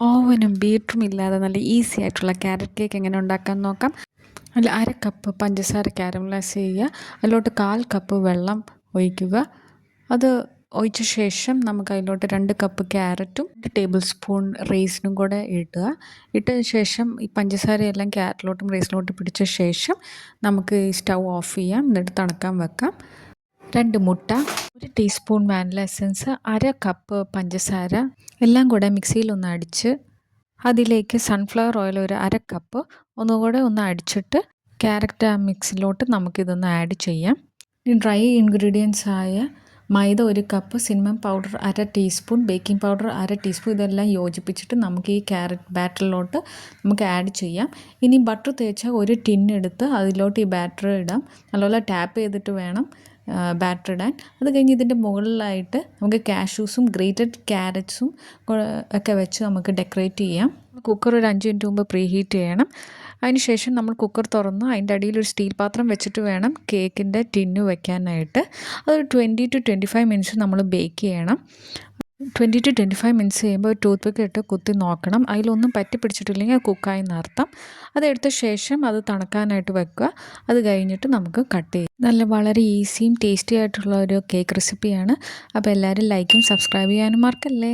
ഓവനും ബീറ്ററും ഇല്ലാതെ നല്ല ഈസി ആയിട്ടുള്ള ക്യാരറ്റ് കേക്ക് എങ്ങനെ ഉണ്ടാക്കാൻ നോക്കാം. അതിൽ 1/2 കപ്പ് പഞ്ചസാര കാരമലൈസ് ചെയ്യുക. അതിലോട്ട് 1/4 കപ്പ് വെള്ളം ഒഴിക്കുക. അത് ഒഴിച്ച ശേഷം നമുക്ക് അതിലോട്ട് 2 കപ്പ് ക്യാരറ്റും 2 ടേബിൾ സ്പൂൺ റൈസിനും കൂടെ ഇടുക. ഇട്ടതിന് ശേഷം ഈ പഞ്ചസാരയെല്ലാം ക്യാരറ്റിലോട്ടും റൈസിലോട്ടും പിടിച്ച ശേഷം നമുക്ക് ഈ സ്റ്റൗ ഓഫ് ചെയ്യാം. എന്നിട്ട് തണുക്കാൻ വെക്കാം. 2 മുട്ട, 1 ടീസ്പൂൺ വാനില എസൻസ്, 1/2 കപ്പ് പഞ്ചസാര എല്ലാം കൂടെ മിക്സിയിലൊന്ന് അടിച്ച് അതിലേക്ക് സൺഫ്ലവർ ഓയിൽ ഒരു 1/2 കപ്പ് ഒന്നുകൂടെ ഒന്ന് അടിച്ചിട്ട് ക്യാരറ്റ് മിക്സിലോട്ട് നമുക്കിതൊന്ന് ആഡ് ചെയ്യാം. ഈ ഡ്രൈ ഇൻഗ്രീഡിയൻസ് ആയ മൈദ 1 cup, cinnamon powder 1/2 teaspoon, baking powder 1/2 teaspoon ഇതെല്ലാം യോജിപ്പിച്ചിട്ട് നമുക്ക് ഈ ക്യാരറ്റ് ബാറ്ററിലോട്ട് നമുക്ക് ആഡ് ചെയ്യാം. ഇനി ബട്ടർ തേച്ച ഒരു ടിന്നെടുത്ത് അതിലോട്ട് ഈ ബാറ്റർ ഇടാം. നല്ലപോലെ ടാപ്പ് ചെയ്തിട്ട് വേണം ബാറ്റർ ഇടാൻ. അത് കഴിഞ്ഞ് ഇതിൻ്റെ മുകളിലായിട്ട് നമുക്ക് കാഷ്യൂസും ഗ്രേറ്റഡ് ക്യാരറ്റ്സും ഒക്കെ വെച്ച് നമുക്ക് ഡെക്കറേറ്റ് ചെയ്യാം. കുക്കർ ഒരു 5 മിനിറ്റ് മുമ്പ് പ്രീ ഹീറ്റ് ചെയ്യണം. അതിന് ശേഷം നമ്മൾ കുക്കർ തുറന്ന് അതിൻ്റെ അടിയിൽ ഒരു സ്റ്റീൽ പാത്രം വെച്ചിട്ട് വേണം കേക്കിൻ്റെ ടിന്ന് വെക്കാനായിട്ട്. അതൊരു 20 to 25 മിനിറ്റ്സ് നമ്മൾ ബേക്ക് ചെയ്യണം. 20 to 25 മിനിറ്റ്സ് കഴിയുമ്പോൾ ടൂത്ത് പിക്ക് ഇട്ട് കുത്തി നോക്കണം. അതിലൊന്നും പറ്റി പിടിച്ചിട്ടില്ലെങ്കിൽ അത് കുക്കായി എന്നർത്ഥം. അതെടുത്ത ശേഷം അത് തണുക്കാനായിട്ട് വെക്കുക. അത് കഴിഞ്ഞിട്ട് നമുക്ക് കട്ട് ചെയ്യാം. വളരെ ഈസിയും ടേസ്റ്റി ആയിട്ടുള്ള ഒരു കേക്ക് റെസിപ്പിയാണ്. അപ്പോൾ എല്ലാവരും ലൈക്കും സബ്സ്ക്രൈബ് ചെയ്യാനും മറക്കല്ലേ.